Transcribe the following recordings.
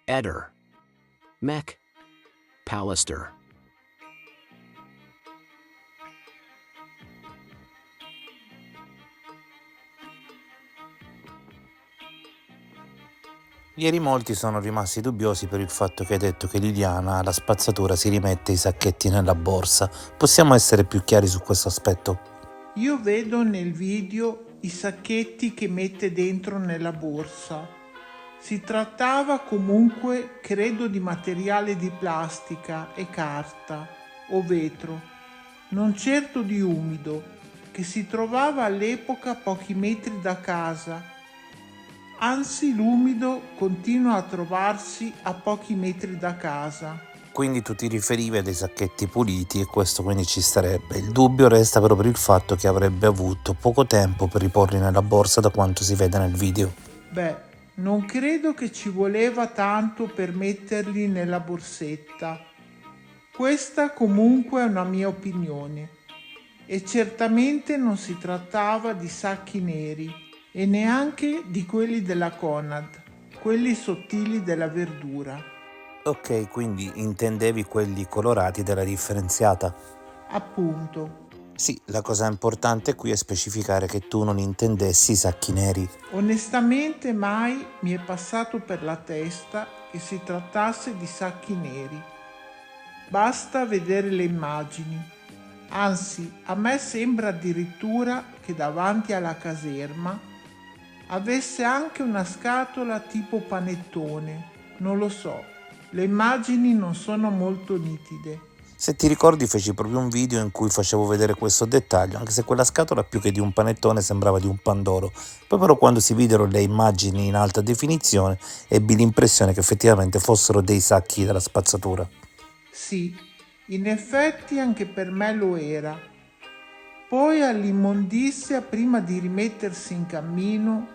Eder, Mech, Pallister. Ieri molti sono rimasti dubbiosi per il fatto che hai detto che Liliana alla spazzatura si rimette i sacchetti nella borsa. Possiamo essere più chiari su questo aspetto? Io vedo nel video i sacchetti che mette dentro nella borsa. Si trattava comunque, credo, di materiale di plastica e carta o vetro, non certo di umido, che si trovava all'epoca a pochi metri da casa. Anzi, l'umido continua a trovarsi a pochi metri da casa. Quindi tu ti riferivi a dei sacchetti puliti e questo quindi ci starebbe. Il dubbio resta però per il fatto che avrebbe avuto poco tempo per riporli nella borsa da quanto si vede nel video. Beh, non credo che ci voleva tanto per metterli nella borsetta. Questa comunque è una mia opinione. E certamente non si trattava di sacchi neri e neanche di quelli della Conad, quelli sottili della verdura. Ok, quindi intendevi quelli colorati della differenziata. Appunto. Sì, la cosa importante qui è specificare che tu non intendessi i sacchi neri. Onestamente mai mi è passato per la testa che si trattasse di sacchi neri. Basta vedere le immagini. Anzi, a me sembra addirittura che davanti alla caserma avesse anche una scatola tipo panettone. Non lo so, le immagini non sono molto nitide. Se ti ricordi feci proprio un video in cui facevo vedere questo dettaglio, anche se quella scatola più che di un panettone sembrava di un pandoro. Poi però quando si videro le immagini in alta definizione ebbi l'impressione che effettivamente fossero dei sacchi della spazzatura. Sì, in effetti anche per me lo era. Poi all'immondizia, prima di rimettersi in cammino,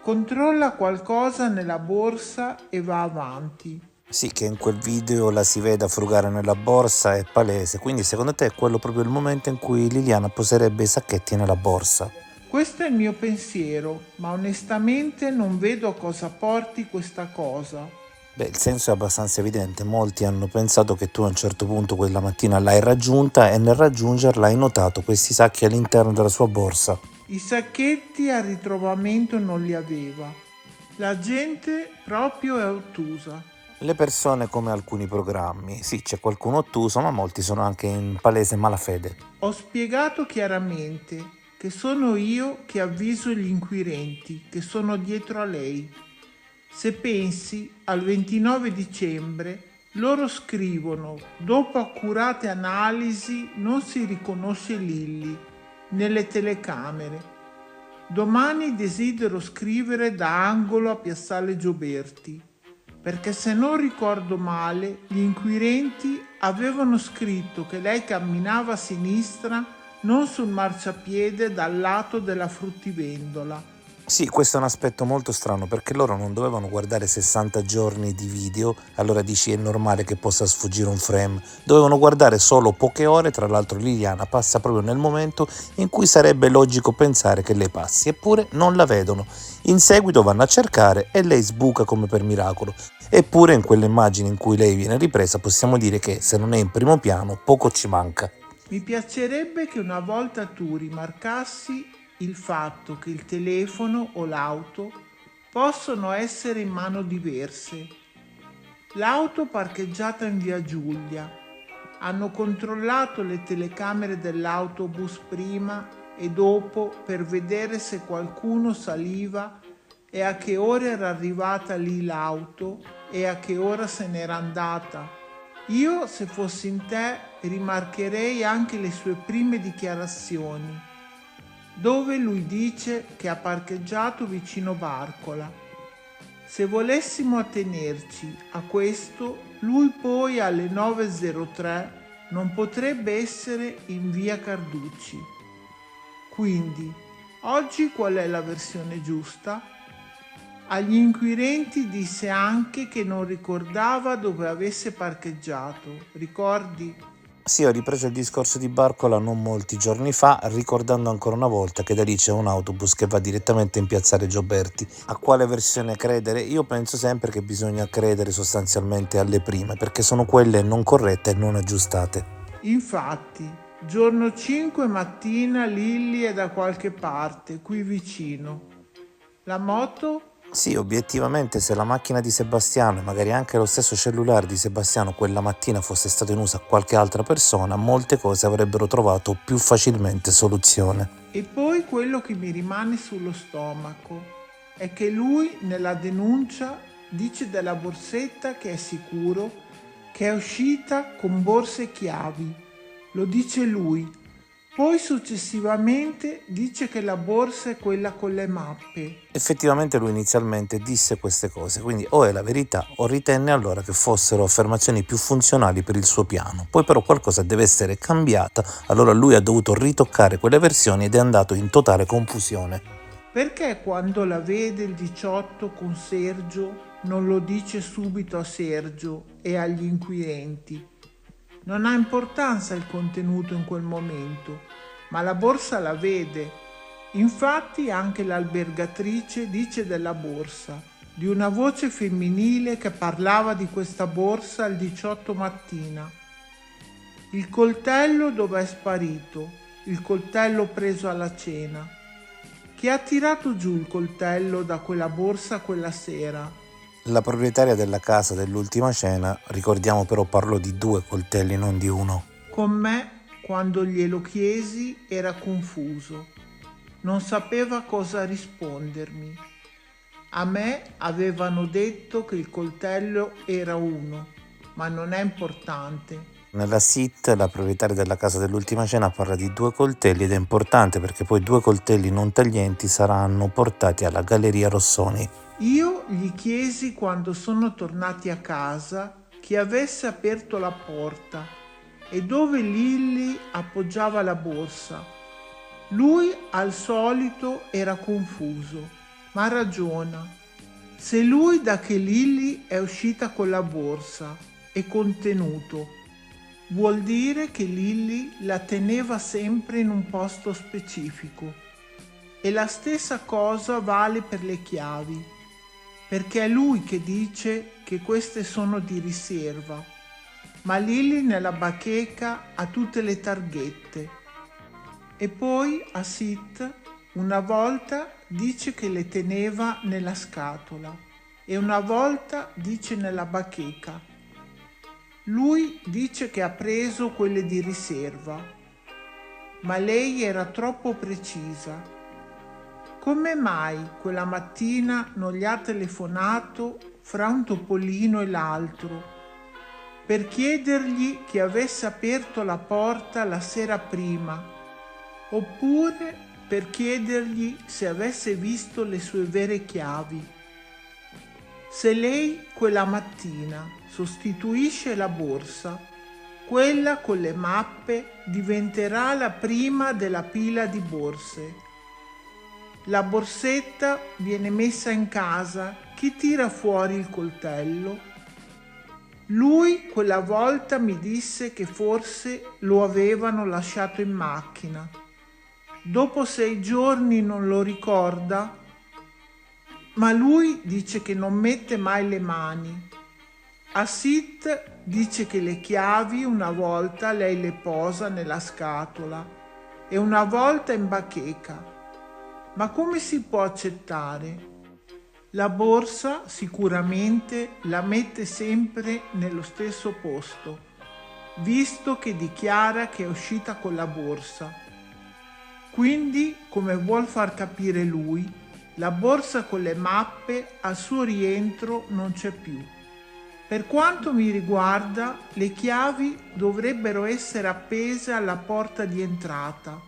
controlla qualcosa nella borsa e va avanti. Sì, che in quel video la si veda frugare nella borsa è palese, quindi secondo te è quello proprio il momento in cui Liliana poserebbe i sacchetti nella borsa? Questo è il mio pensiero, ma onestamente non vedo a cosa porti questa cosa. Beh, il senso è abbastanza evidente, molti hanno pensato che tu a un certo punto quella mattina l'hai raggiunta e nel raggiungerla hai notato questi sacchi all'interno della sua borsa. I sacchetti al ritrovamento non li aveva. La gente proprio è ottusa. Le persone come alcuni programmi, sì c'è qualcuno ottuso ma molti sono anche in palese malafede. Ho spiegato chiaramente che sono io che avviso gli inquirenti che sono dietro a lei. Se pensi, al 29 dicembre loro scrivono: dopo accurate analisi non si riconosce Lilly nelle telecamere. Domani desidero scrivere da Angolo a Piazzale Gioberti, perché se non ricordo male, gli inquirenti avevano scritto che lei camminava a sinistra non sul marciapiede dal lato della fruttivendola. Sì, questo è un aspetto molto strano perché loro non dovevano guardare 60 giorni di video, allora dici è normale che possa sfuggire un frame, dovevano guardare solo poche ore, tra l'altro Liliana passa proprio nel momento in cui sarebbe logico pensare che lei passi, eppure non la vedono. In seguito vanno a cercare e lei sbuca come per miracolo. Eppure in quelle immagini in cui lei viene ripresa possiamo dire che se non è in primo piano poco ci manca. Mi piacerebbe che una volta tu rimarcassi il fatto che il telefono o l'auto possono essere in mano diverse. L'auto parcheggiata in via Giulia. Hanno controllato le telecamere dell'autobus prima e dopo per vedere se qualcuno saliva e a che ora era arrivata lì l'auto e a che ora se n'era andata. Io, se fossi in te, rimarcherei anche le sue prime dichiarazioni, dove lui dice che ha parcheggiato vicino Barcola. Se volessimo attenerci a questo, lui poi alle 9.03 non potrebbe essere in via Carducci. Quindi, oggi qual è la versione giusta? Agli inquirenti disse anche che non ricordava dove avesse parcheggiato, ricordi? Sì, ho ripreso il discorso di Barcola non molti giorni fa, ricordando ancora una volta che da lì c'è un autobus che va direttamente in piazzale Gioberti. A quale versione credere? Io penso sempre che bisogna credere sostanzialmente alle prime, perché sono quelle non corrette e non aggiustate. Infatti, giorno 5 mattina Lilli è da qualche parte, qui vicino. La moto? Sì, obiettivamente se la macchina di Sebastiano e magari anche lo stesso cellulare di Sebastiano quella mattina fosse stato in uso a qualche altra persona, molte cose avrebbero trovato più facilmente soluzione. E poi quello che mi rimane sullo stomaco è che lui nella denuncia dice della borsetta che è sicuro che è uscita con borse e chiavi. Lo dice lui. Poi successivamente dice che la borsa è quella con le mappe. Effettivamente lui inizialmente disse queste cose, quindi o è la verità o ritenne allora che fossero affermazioni più funzionali per il suo piano. Poi però qualcosa deve essere cambiata, allora lui ha dovuto ritoccare quelle versioni ed è andato in totale confusione. Perché quando la vede il 18 con Sergio non lo dice subito a Sergio e agli inquirenti? Non ha importanza il contenuto in quel momento, ma la borsa la vede. Infatti anche l'albergatrice dice della borsa, di una voce femminile che parlava di questa borsa il 18 mattina. Il coltello dove è sparito? Il coltello preso alla cena. Chi ha tirato giù il coltello da quella borsa quella sera? La proprietaria della casa dell'ultima cena, ricordiamo però parlò di 2 coltelli, non di uno. Con me, quando glielo chiesi, era confuso. Non sapeva cosa rispondermi. A me avevano detto che il coltello era uno, ma non è importante. Nella SIT la proprietaria della casa dell'ultima cena parla di 2 coltelli ed è importante perché poi 2 coltelli non taglienti saranno portati alla Galleria Rossoni. Io gli chiesi quando sono tornati a casa chi avesse aperto la porta e dove Lilli appoggiava la borsa. Lui al solito era confuso, ma ragiona. Se lui da che Lilli è uscita con la borsa e contenuto, vuol dire che Lilli la teneva sempre in un posto specifico. E la stessa cosa vale per le chiavi, perché è lui che dice che queste sono di riserva, ma Lilli nella bacheca ha tutte le targhette. E poi a Sit una volta dice che le teneva nella scatola e una volta dice nella bacheca. Lui dice che ha preso quelle di riserva, ma lei era troppo precisa. Come mai quella mattina non gli ha telefonato fra un topolino e l'altro per chiedergli che avesse aperto la porta la sera prima, oppure per chiedergli se avesse visto le sue vere chiavi? Se lei quella mattina sostituisce la borsa, quella con le mappe diventerà la prima della pila di borse. La borsetta viene messa in casa, chi tira fuori il coltello? Lui quella volta mi disse che forse lo avevano lasciato in macchina. Dopo 6 giorni non lo ricorda? Ma lui dice che non mette mai le mani. A Sit dice che le chiavi una volta lei le posa nella scatola e una volta in bacheca. Ma come si può accettare? La borsa sicuramente la mette sempre nello stesso posto, visto che dichiara che è uscita con la borsa. Quindi, come vuol far capire lui, la borsa con le mappe al suo rientro non c'è più. Per quanto mi riguarda, le chiavi dovrebbero essere appese alla porta di entrata.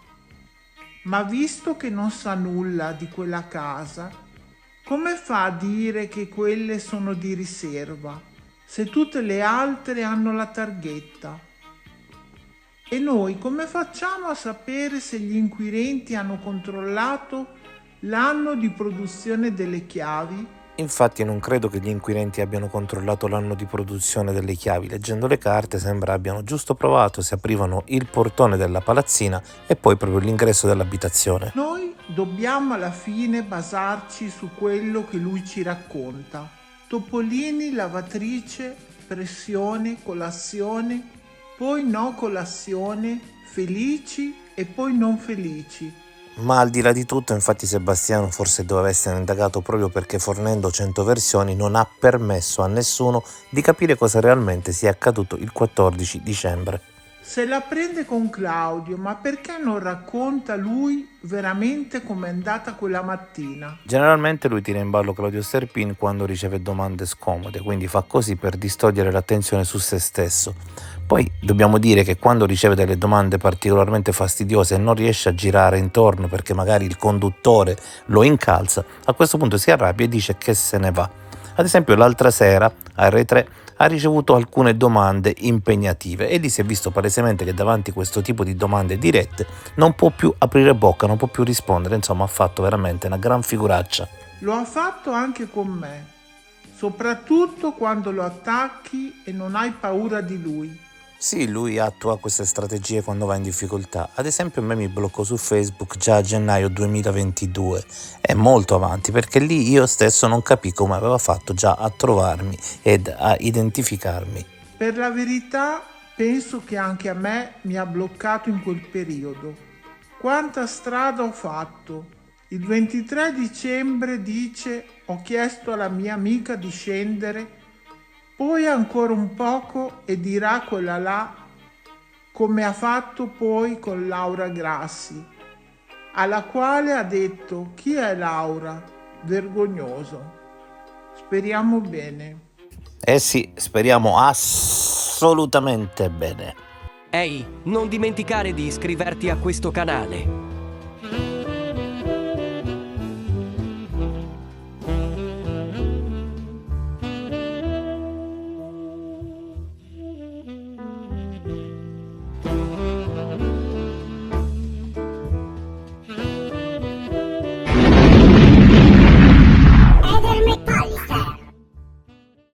Ma visto che non sa nulla di quella casa, come fa a dire che quelle sono di riserva, se tutte le altre hanno la targhetta? E noi come facciamo a sapere se gli inquirenti hanno controllato l'anno di produzione delle chiavi? Infatti non credo che gli inquirenti abbiano controllato l'anno di produzione delle chiavi. Leggendo le carte sembra abbiano giusto provato se aprivano il portone della palazzina e poi proprio l'ingresso dell'abitazione. Noi dobbiamo alla fine basarci su quello che lui ci racconta. Topolini, lavatrice, pressione, colazione, poi no colazione, felici e poi non felici. Ma al di là di tutto, infatti Sebastiano forse doveva essere indagato proprio perché fornendo 100 versioni non ha permesso a nessuno di capire cosa realmente sia accaduto il 14 dicembre. Se la prende con Claudio, ma perché non racconta lui veramente com'è andata quella mattina? Generalmente lui tira in ballo Claudio Sterpin quando riceve domande scomode, quindi fa così per distogliere l'attenzione su se stesso. Poi dobbiamo dire che quando riceve delle domande particolarmente fastidiose e non riesce a girare intorno perché magari il conduttore lo incalza, a questo punto si arrabbia e dice che se ne va. Ad esempio l'altra sera a R3 ha ricevuto alcune domande impegnative e lì si è visto palesemente che davanti a questo tipo di domande dirette non può più aprire bocca, non può più rispondere, insomma ha fatto veramente una gran figuraccia. Lo ha fatto anche con me, soprattutto quando lo attacchi e non hai paura di lui. Sì, lui attua queste strategie quando va in difficoltà. Ad esempio a me mi bloccò su Facebook già a gennaio 2022. È molto avanti perché lì io stesso non capii come aveva fatto già a trovarmi ed a identificarmi. Per la verità, penso che anche a me mi ha bloccato in quel periodo. Quanta strada ho fatto! Il 23 dicembre dice: ho chiesto alla mia amica di scendere, poi ancora un poco e dirà quella là, come ha fatto poi con Laura Grassi, alla quale ha detto: chi è Laura? Vergognoso. Speriamo bene. Eh sì, speriamo assolutamente bene. Ehi, non dimenticare di iscriverti a questo canale.